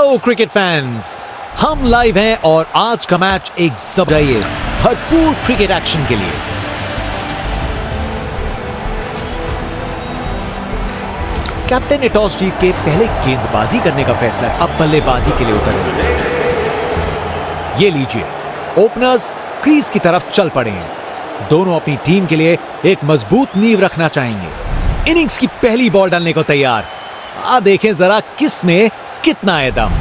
Hello cricket fans, हम live हैं और आज का मैच एक जबरदस्त भरपूर क्रिकेट एक्शन के लिए। कैप्टन ने टॉस जीत के पहले गेंदबाजी करने का फैसला, अब बल्लेबाजी के लिए उतरे। ये लीजिए, ओपनर्स क्रीज की तरफ चल पड़े हैं। दोनों अपनी टीम के लिए एक मजबूत नींव रखना चाहेंगे। इनिंग्स की पहली बॉल डालने को तैयार। देखें जरा किस में कितना है दम।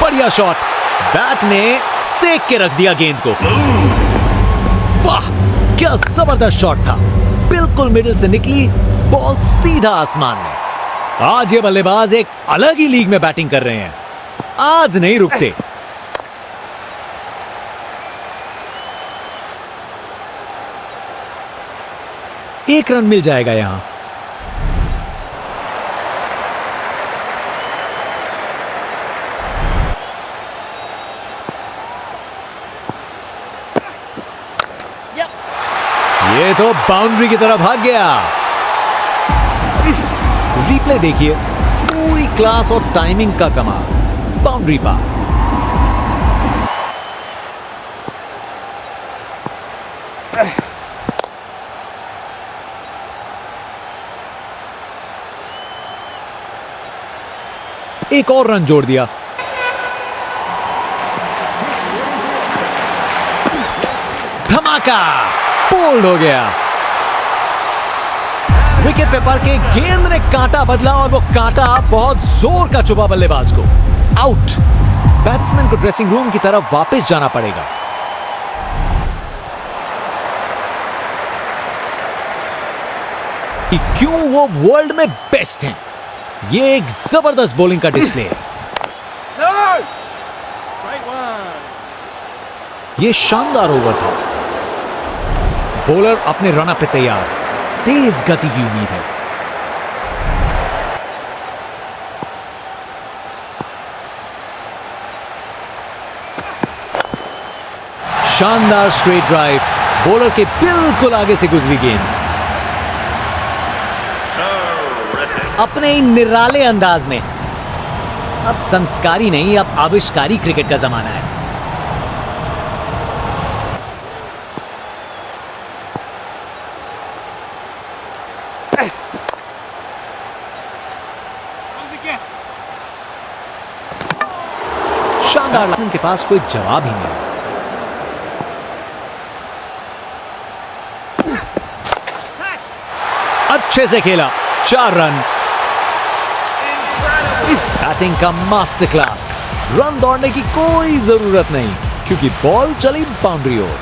बढ़िया शॉट, बैट ने सेक के रख दिया गेंद को। वाह, क्या जबरदस्त शॉट था। बिल्कुल मिडिल से निकली बॉल सीधा आसमान में। आज ये बल्लेबाज एक अलग ही लीग में बैटिंग कर रहे हैं। आज नहीं रुकते। एक रन मिल जाएगा यहां। ये तो बाउंड्री की तरफ भाग गया। रिप्ले देखिए, पूरी क्लास और टाइमिंग का कमाल। बाउंड्री पार। एक और रन जोड़ दिया। धमाका, बोल्ड हो गया। विकेट पे पड़ के गेंद ने कांटा बदला और वो कांटा बहुत जोर का चुभा बल्लेबाज को। आउट। बैट्समैन को ड्रेसिंग रूम की तरफ वापस जाना पड़ेगा। कि क्यों वो वर्ल्ड में बेस्ट हैं। ये एक जबरदस्त बॉलिंग का डिस्प्ले है। ये शानदार ओवर था। बॉलर अपने रन पे तैयार। तेज गति की उम्मीद है। शानदार स्ट्रेट ड्राइव, बॉलर के बिल्कुल आगे से गुजरी गेंद। अपने ही निराले अंदाज में। अब संस्कारी नहीं, अब आविष्कारी क्रिकेट का जमाना है। शानदार। बैट्समैन के पास कोई जवाब ही नहीं। अच्छे से खेला, 4 रन। बैटिंग का मास्टर क्लास। रन दौड़ने की कोई जरूरत नहीं क्योंकि बॉल चली बाउंड्री ओर।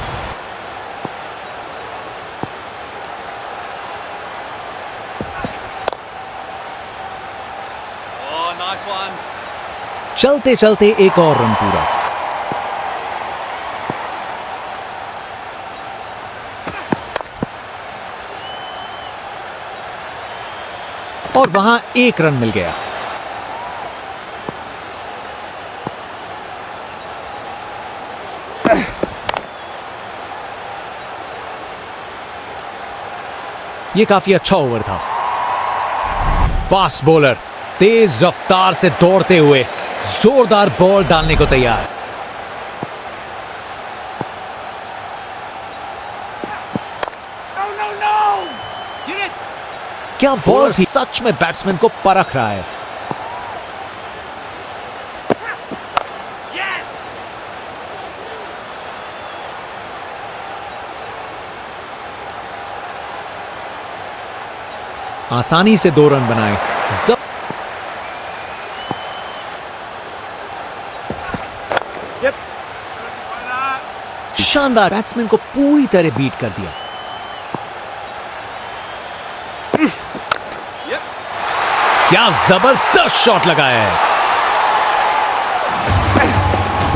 चलते चलते एक और रन पूरा। और वहां एक रन मिल गया। ये काफी अच्छा ओवर था। फास्ट बॉलर तेज रफ्तार से दौड़ते हुए जोरदार बॉल डालने को तैयार। क्या बॉल थी। सच में बैट्समैन को परख रहा है। आसानी से 2 रन बनाए। शानदार। बैट्समैन को पूरी तरह बीट कर दिया। क्या जबरदस्त शॉट लगाया है।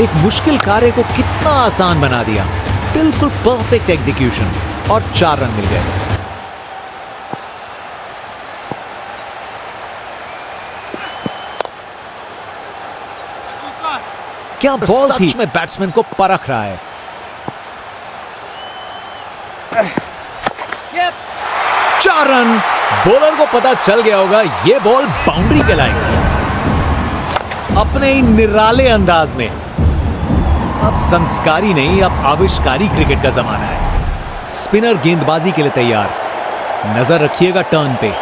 एक मुश्किल कार्य को कितना आसान बना दिया। बिल्कुल परफेक्ट एग्जीक्यूशन और 4 रन मिल गए। क्या बॉल थी। सच में बैट्समैन को परख रहा है। 4 रन, बॉलर को पता चल गया होगा ये बॉल बाउंड्री के लायक थी। अपने ही निराले अंदाज में अब संस्कारी नहीं, अब आविष्कारी क्रिकेट का जमाना है। स्पिनर गेंदबाजी के लिए तैयार, नजर रखिएगा टर्न पे।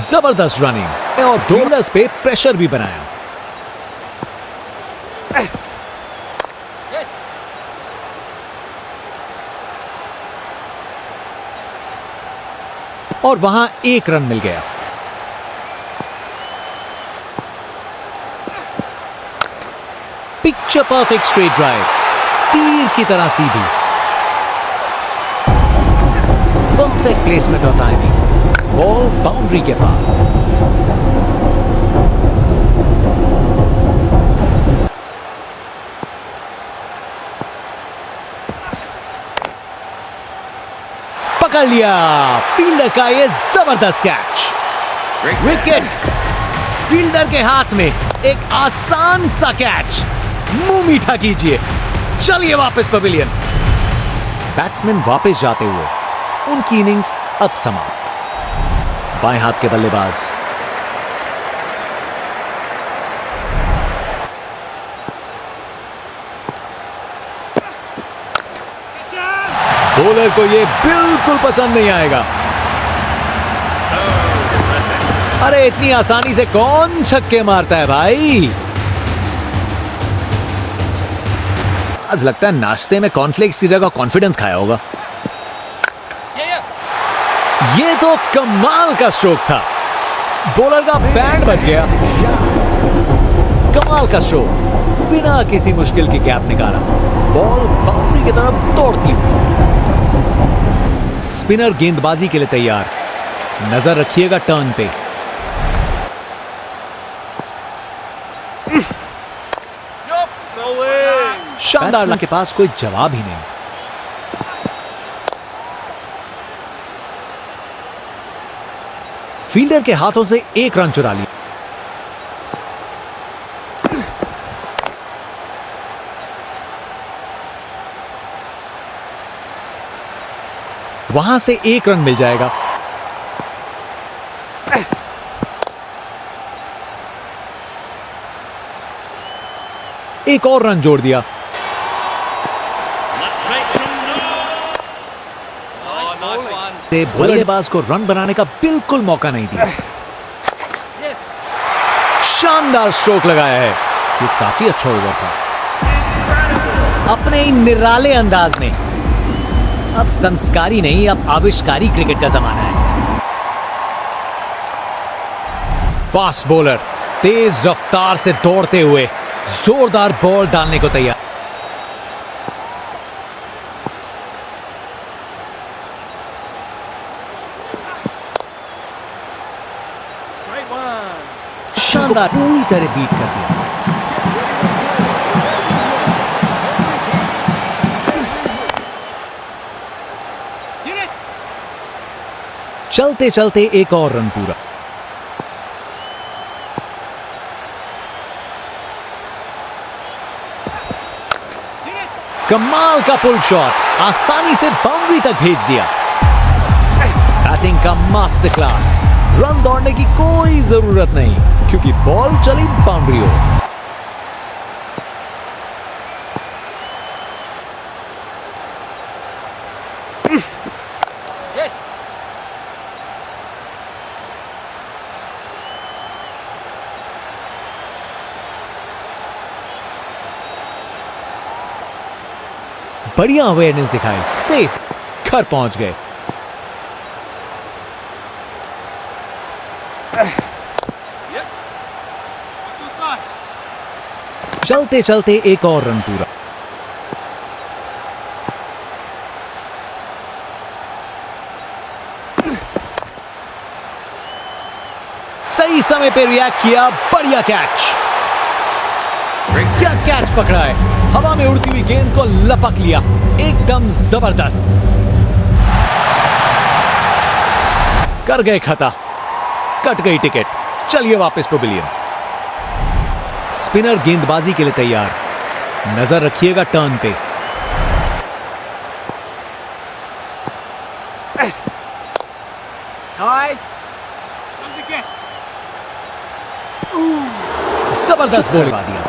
जबरदस्त रनिंग और बॉलर्स पे प्रेशर भी बनाया। और वहां एक रन मिल गया। पिक्चर परफेक्ट स्ट्रेट ड्राइव, तीर की तरह सीधी। परफेक्ट प्लेसमेंट और टाइमिंग, बॉल बाउंड्री के पार। पकड़ लिया फील्डर का ये जबरदस्त कैच। विकेट, फील्डर के हाथ में एक आसान सा कैच। मुंह मीठा कीजिए, चलिए वापस पवेलियन। बैट्समैन वापस जाते हुए, उनकी इनिंग्स अब समाप्त। बाएं हाथ के बल्लेबाज बॉलर को ये बिल्कुल पसंद नहीं आएगा। अरे इतनी आसानी से कौन छक्के मारता है भाई। आज लगता है नाश्ते में कॉर्नफ्लेक्स की जगह कॉन्फिडेंस खाया होगा। ये तो कमाल का स्ट्रोक था, बॉलर का बैंड बच गया। कमाल का स्ट्रोक, बिना किसी मुश्किल की गैप निकाला, बॉल बाउंड्री की तरफ दौड़ती हुई। स्पिनर गेंदबाजी के लिए तैयार, नजर रखिएगा टर्न पे। शानदार, के पास कोई जवाब ही नहीं। फील्डर के हाथों से एक रन चुरा लिया। वहां से एक रन मिल जाएगा। एक और रन जोड़ दिया। बल्लेबाज को रन बनाने का बिल्कुल मौका नहीं दिया। शानदार स्ट्रोक लगाया है, ये काफी अच्छा ओवर था। अपने ही निराले अंदाज में, अब संस्कारी नहीं, अब आविष्कारी क्रिकेट का जमाना है। फास्ट बॉलर तेज रफ्तार से दौड़ते हुए जोरदार बॉल डालने को तैयार। शानदार, पूरी तरह बीट कर दिया। चलते चलते एक और रन पूरा। कमाल का पुल शॉट, आसानी से बाउंड्री तक भेज दिया। बैटिंग का मास्टर क्लास, रन दौड़ने की कोई जरूरत नहीं क्योंकि बॉल चली बाउंड्री हो। बढ़िया अवेयरनेस दिखाई, सेफ घर पहुंच गए। चलते चलते एक और रन पूरा। सही समय पे रिएक्ट किया, बढ़िया कैच। क्या कैच पकड़ा है, हवा में उड़ती हुई गेंद को लपक लिया, एकदम जबरदस्त। कर गए खता। कट गई टिकट, चलिए वापस पवेलियन। स्पिनर गेंदबाजी के लिए तैयार, नजर रखिएगा टर्न पे। जबरदस्त बॉल लगा दिया।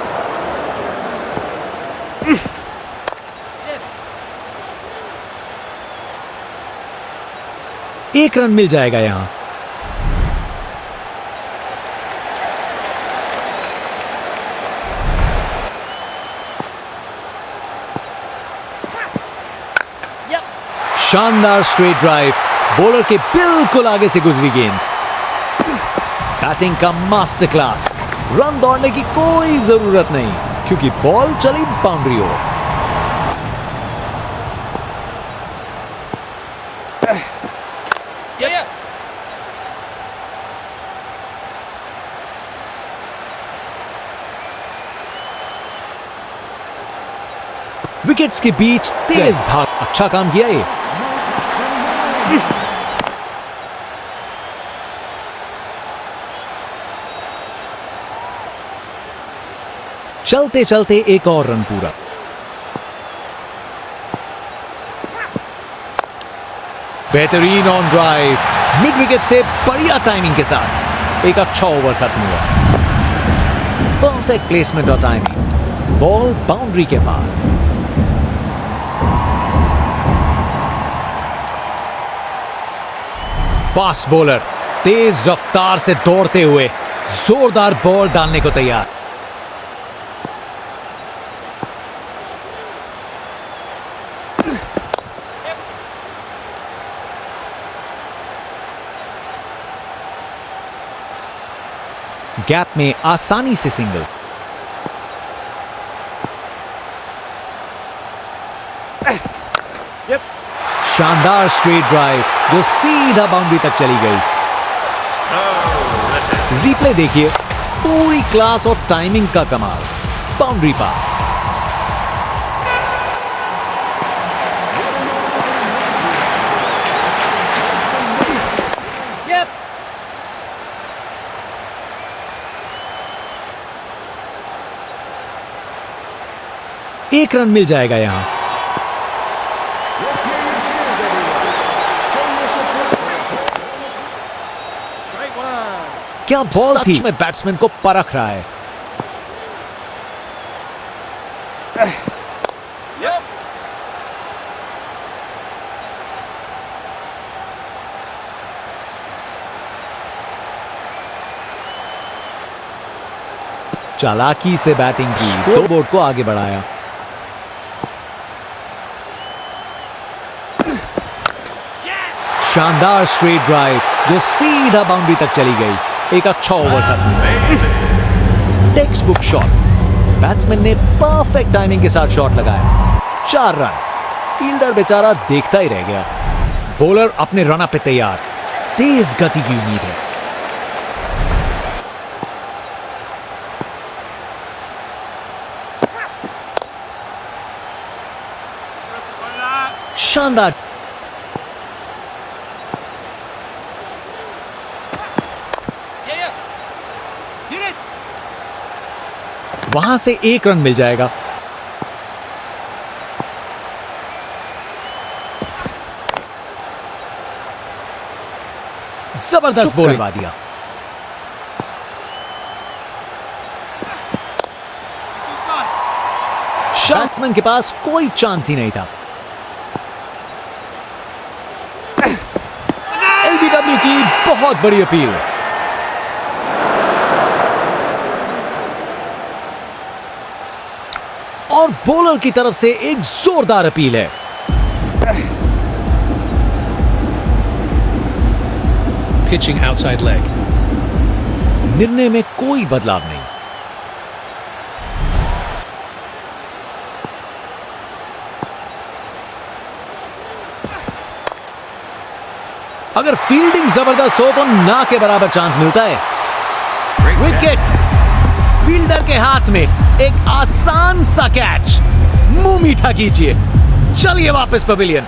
एक रन मिल जाएगा यहां। शानदार स्ट्रेट ड्राइव, बॉलर के बिल्कुल आगे से गुजरी गेंद। बैटिंग का मास्टर क्लास, रन दौड़ने की कोई जरूरत नहीं क्योंकि बॉल चली बाउंड्री ओर। विकेट्स के बीच तेज भाग, अच्छा काम किया ये। चलते चलते एक और रन पूरा। बेहतरीन ऑन ड्राइव, मिड विकेट से बढ़िया टाइमिंग के साथ एक अच्छा ओवर खत्म हुआ। परफेक्ट प्लेसमेंट और टाइमिंग, बॉल बाउंड्री के पार। फास्ट बॉलर तेज रफ्तार से दौड़ते हुए जोरदार बॉल डालने को तैयार। गैप में आसानी से सिंगल। शानदार स्ट्रेट ड्राइव जो सीधा बाउंड्री तक चली गई। रिप्ले देखिए, पूरी क्लास और टाइमिंग का कमाल, बाउंड्री पार। एक रन मिल जाएगा यहां। क्या बॉल थी, सच में बैट्समैन को परख रहा है। चालाकी से बैटिंग की, स्कोरबोर्ड को आगे बढ़ाया। शानदार स्ट्रेट ड्राइव जो सीधा बाउंड्री तक चली गई, एक अच्छा ओवर खत्म। टेक्स्ट बुक शॉट, बैट्समैन ने परफेक्ट टाइमिंग के साथ शॉट लगाया। 4 रन, फील्डर बेचारा देखता ही रह गया। बॉलर अपने रन अप पे तैयार, तेज गति की उम्मीद है। शानदार, वहां से एक रन मिल जाएगा। जबरदस्त बॉल लगा दिया। बैट्समैन के पास कोई चांस ही नहीं था। एलबीडब्ल्यू की बहुत बड़ी अपील। और बॉलर की तरफ से एक जोरदार अपील है। Pitching outside leg. निर्णय में कोई बदलाव नहीं। अगर फील्डिंग जबरदस्त हो तो ना के बराबर चांस मिलता है। विकेट, फील्डर के हाथ में एक आसान सा कैच। मुंह मीठा कीजिए, चलिए वापस पवेलियन।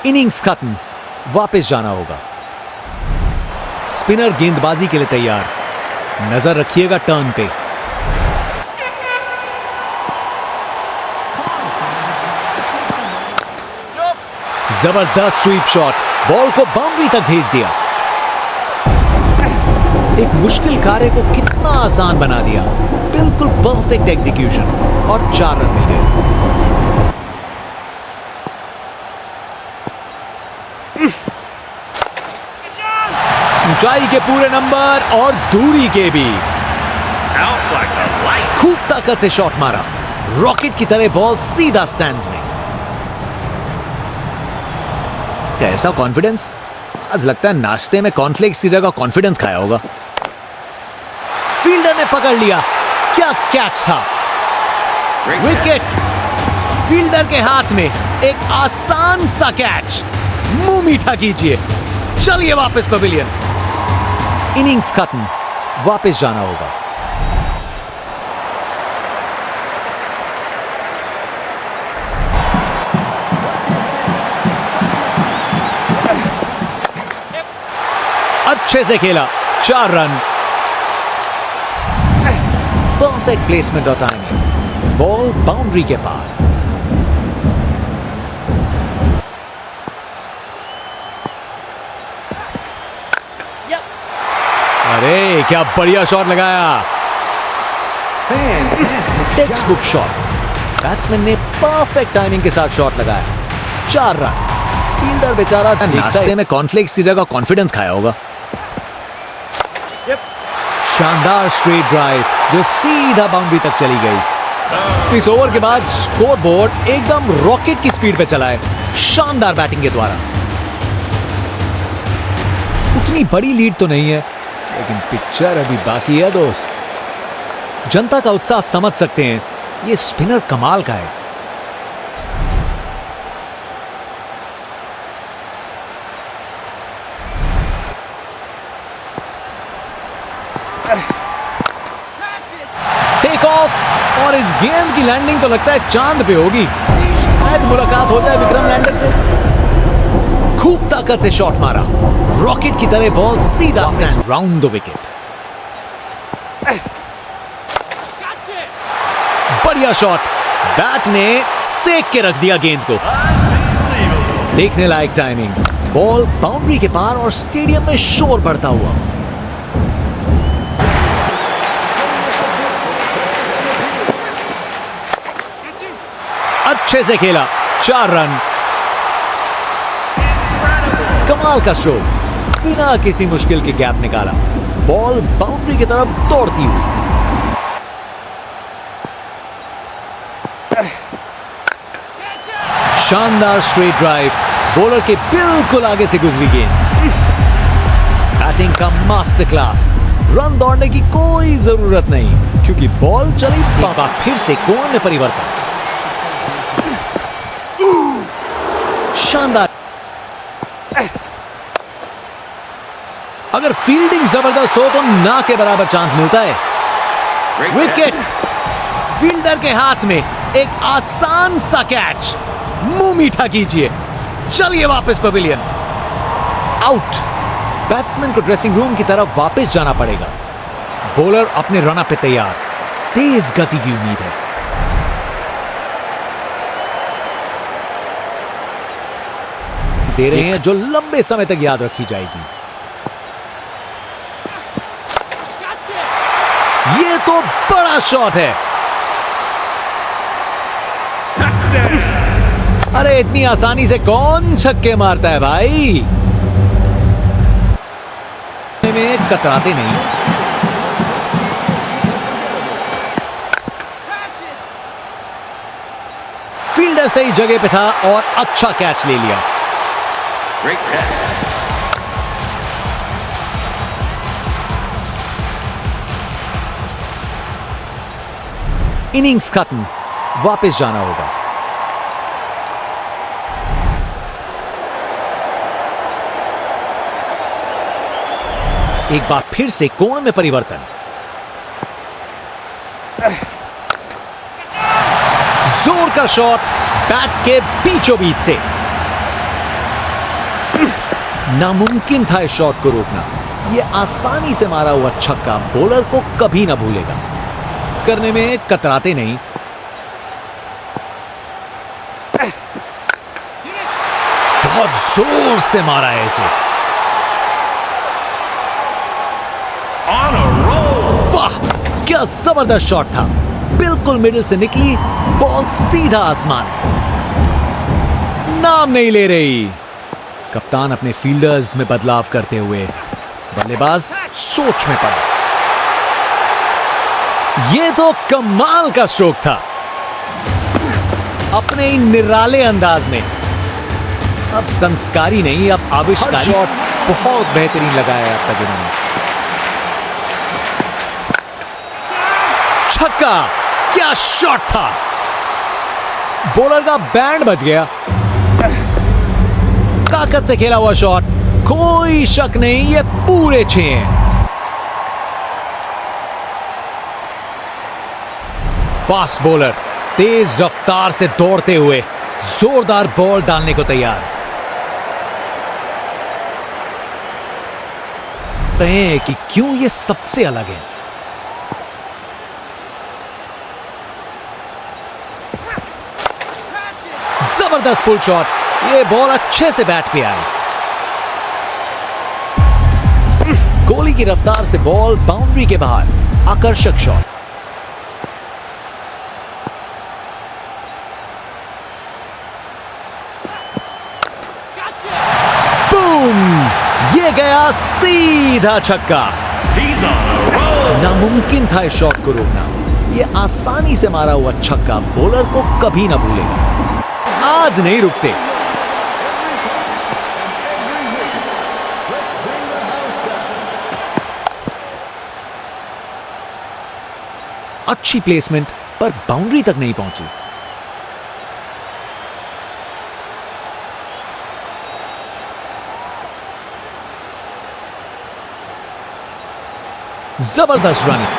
इनिंग्स खत्म, वापस जाना होगा। स्पिनर गेंदबाजी के लिए तैयार। नजर रखिएगा टर्न पे। जबरदस्त स्वीप शॉट, बॉल को बाउंड्री तक भेज दिया। एक मुश्किल कार्य को कितना आसान बना दिया। बिल्कुल परफेक्ट एग्जीक्यूशन और 4 रन मिल गए। ऊंचाई के पूरे नंबर और दूरी के भी। खूब ताकत से शॉट मारा, रॉकेट की तरह बॉल सीधा स्टैंड्स में। कैसा कॉन्फिडेंस! आज लगता है नाश्ते में कॉर्नफ्लेक्स की जगह कॉन्फिडेंस खाया होगा। फील्डर ने पकड़ लिया। क्या कैच था! विकेट! फील्डर के हाथ में एक आसान सा कैच। मुंह मीठा कीजिए, चलिए वापस पवेलियन। इनिंग्स खत्म, वापस जाना होगा। अच्छे से खेला, 4 रन। परफेक्ट प्लेसमेंट और टाइमिंग, बॉल बाउंड्री के पार। अरे क्या बढ़िया शॉट लगाया! Text book shot. बैट्समैन ने परफेक्ट टाइमिंग के साथ शॉट लगाया, 4 रन। फील्डर बेचारा नाश्ते में कॉर्नफ्लेक्स की जगह कॉन्फिडेंस खाया होगा। शानदार स्ट्रेट ड्राइव जो सीधा बाउंड्री तक चली गई। इस ओवर के बाद स्कोर बोर्ड एकदम रॉकेट की स्पीड पे चला है, शानदार बैटिंग के द्वारा। उतनी बड़ी लीड तो नहीं है, लेकिन पिक्चर अभी बाकी है दोस्त। जनता का उत्साह समझ सकते हैं, ये स्पिनर कमाल का है। टेक ऑफ, और इस गेंद की लैंडिंग तो लगता है चांद पे होगी। शायद मुलाकात हो जाए विक्रम लैंडर से। खूब ताकत से शॉट मारा, रॉकेट की तरह बॉल सीधा स्टैंड राउंड द विकेट। बढ़िया शॉट, बैट ने सेक के रख दिया गेंद को। देखने लायक टाइमिंग, बॉल बाउंड्री के पार और स्टेडियम में शोर बढ़ता हुआ। अच्छे से खेला, 4 रन। कमाल का स्ट्रोक, बिना किसी मुश्किल के गैप निकाला, बॉल बाउंड्री की तरफ दौड़ती हुई। शानदार स्ट्रेट ड्राइव, बॉलर के बिल्कुल आगे से गुजरी गेंद। बैटिंग का मास्टर क्लास, रन दौड़ने की कोई जरूरत नहीं क्योंकि बॉल चली। बाबा फिर से कोण में परिवर्तन, शानदार। अगर फील्डिंग जबरदस्त हो तो ना के बराबर चांस मिलता है। विकेट! फील्डर के हाथ में एक आसान सा कैच। मुंह मीठा कीजिए, चलिए वापस पवेलियन। आउट! बैट्समैन को ड्रेसिंग रूम की तरफ वापस जाना पड़ेगा। बॉलर अपने रन पे तैयार, तेज गति की उम्मीद है। दे रहे हैं जो लंबे समय तक याद रखी जाएगी। ये तो बड़ा शॉट है। अरे इतनी आसानी से कौन छक्के मारता है भाई? में कतराते नहीं। फील्डर सही जगह पे था और अच्छा कैच ले लिया। इनिंग्स खत्म, वापस जाना होगा। एक बार फिर से कोण में परिवर्तन। जोर का शॉट, बैट के बीचों बीच से। नामुमकिन था इस शॉट को रोकना। ये आसानी से मारा हुआ छक्का बॉलर को कभी ना भूलेगा। करने में कतराते नहीं। बहुत जोर से मारा है इसे। वाह, क्या जबरदस्त शॉट था। बिल्कुल मिडिल से निकली बॉल सीधा आसमान में। नाम नहीं ले रही। कप्तान अपने फील्डर्स में बदलाव करते हुए बल्लेबाज सोच में पड़ा। यह तो कमाल का स्ट्रोक था। अपने ही निराले अंदाज में, अब संस्कारी नहीं, अब आविष्कारी शॉट बहुत बेहतरीन लगाया अब तक इन्होंने। छक्का, क्या शॉट था। बॉलर का बैंड बज गया। ताकत से खेला हुआ शॉट, कोई शक नहीं, ये पूरे 6 हैं। फास्ट बॉलर तेज रफ्तार से दौड़ते हुए जोरदार बॉल डालने को तैयार हैं कि क्यों ये सबसे अलग है। जबरदस्त पुल शॉट, ये बॉल अच्छे से बैट पे आई। गोली की रफ्तार से बॉल बाउंड्री के बाहर, आकर्षक शॉट। ये गया सीधा छक्का। नामुमकिन था इस शॉट को रोकना। ये आसानी से मारा हुआ छक्का बॉलर को कभी ना भूलेगा। आज नहीं रुकते। अच्छी प्लेसमेंट पर बाउंड्री तक नहीं पहुंची। जबरदस्त रनिंग।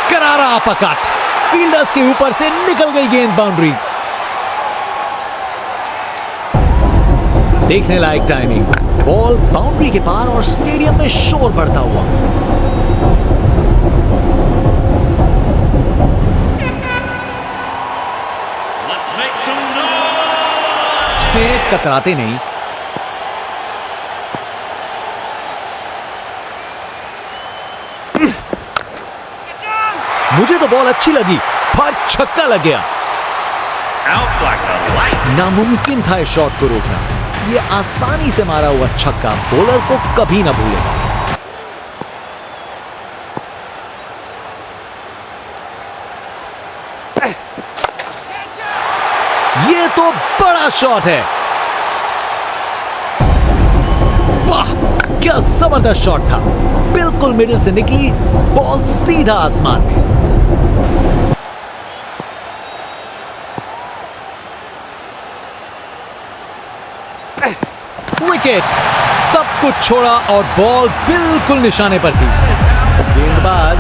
करारा अपरकट, फील्डर्स के ऊपर से निकल गई गेंद बाउंड्री। देखने लायक टाइमिंग, बॉल बाउंड्री के पार और स्टेडियम में शोर बढ़ता हुआ। कतराते नहीं। मुझे तो बॉल अच्छी लगी पर छक्का लग गया। नामुमकिन था इस शॉट को रोकना। ये आसानी से मारा हुआ छक्का बॉलर को कभी ना भूलेगा। ये तो बड़ा शॉट है। वाह, क्या जबरदस्त शॉट था। बिल्कुल मिडिल से निकली बॉल सीधा आसमान में। विकेट, सब कुछ छोड़ा और बॉल बिल्कुल निशाने पर थी। गेंदबाज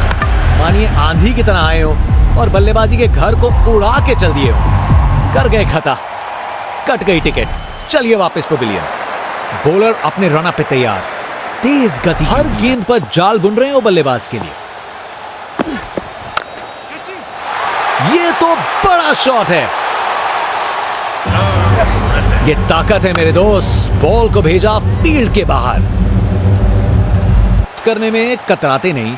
मानिए आंधी की तरह आए हो और बल्लेबाजी के घर को उड़ा के चल दिए हो। कर गए खता, कट गई टिकट। चलिए वापस पवेलियन। बॉलर अपने रन अप पे तैयार। तेज गति, हर गेंद पर जाल बुन रहे हो बल्लेबाज के लिए। ये तो बड़ा शॉट है। ये ताकत है मेरे दोस्त। बॉल को भेजा फील्ड के बाहर। करने में कतराते नहीं।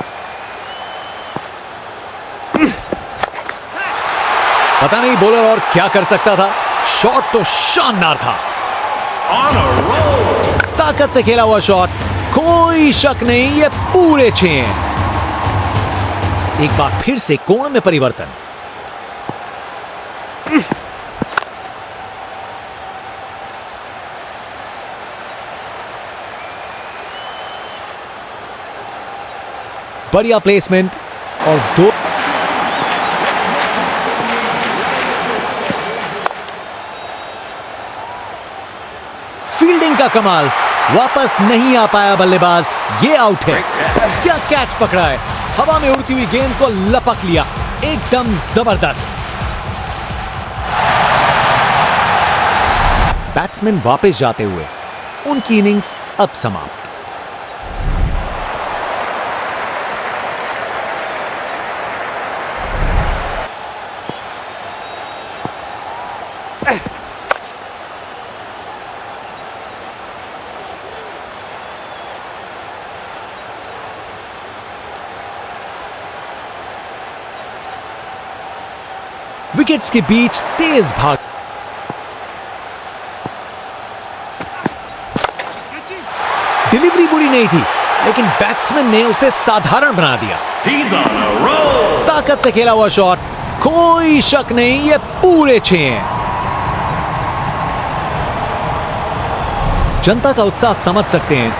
पता नहीं बॉलर और क्या कर सकता था। शॉट तो शानदार था। ताकत से खेला हुआ शॉट, कोई शक नहीं, ये पूरे 6 हैं। एक बार फिर से कोण में परिवर्तन। बढ़िया प्लेसमेंट और 2 फील्डिंग का कमाल। वापस नहीं आ पाया बल्लेबाज। ये आउट है। क्या कैच पकड़ा है। हवा में उड़ती हुई गेंद को लपक लिया। एकदम जबरदस्त। बैट्समैन वापस जाते हुए उनकी इनिंग्स अब समाप्त। विकेट्स के बीच तेज भाग। डिलीवरी बुरी नहीं थी, लेकिन बैट्समैन ने उसे साधारण बना दिया। ताकत से खेला हुआ शॉट, कोई शक नहीं, ये पूरे 6 हैं। जनता का उत्साह समझ सकते हैं,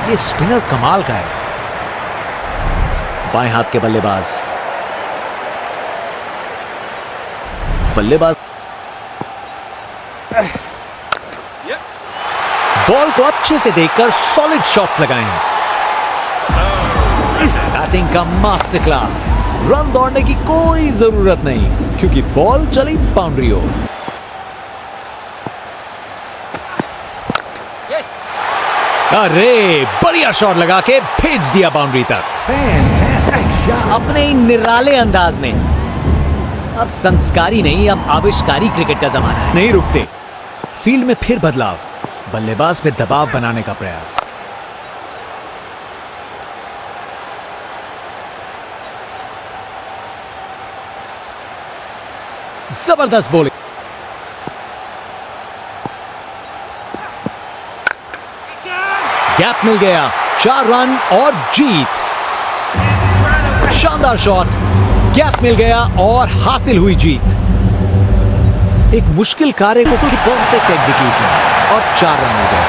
ये स्पिनर कमाल का है। बाएं हाथ के बल्लेबाज बॉल को अच्छे से देखकर सॉलिड शॉट्स लगाए हैं। बैटिंग का मास्टर क्लास। रन दौड़ने की कोई जरूरत नहीं, क्योंकि बॉल चली बाउंड्री हो। अरे बढ़िया शॉट लगा के भेज दिया बाउंड्री तक अपने निराले अंदाज में। अब संस्कारी नहीं, अब आविष्कारी क्रिकेट का जमाना है। नहीं रुकते, फील्ड में फिर बदलाव, बल्लेबाज में दबाव बनाने का प्रयास। जबरदस्त बॉलिंग। गैप मिल गया, 4 रन और जीत। शानदार शॉट, गैप मिल गया और हासिल हुई जीत। एक मुश्किल कार्य को परफेक्ट एग्जीक्यूशन और 4 रन मिल गए।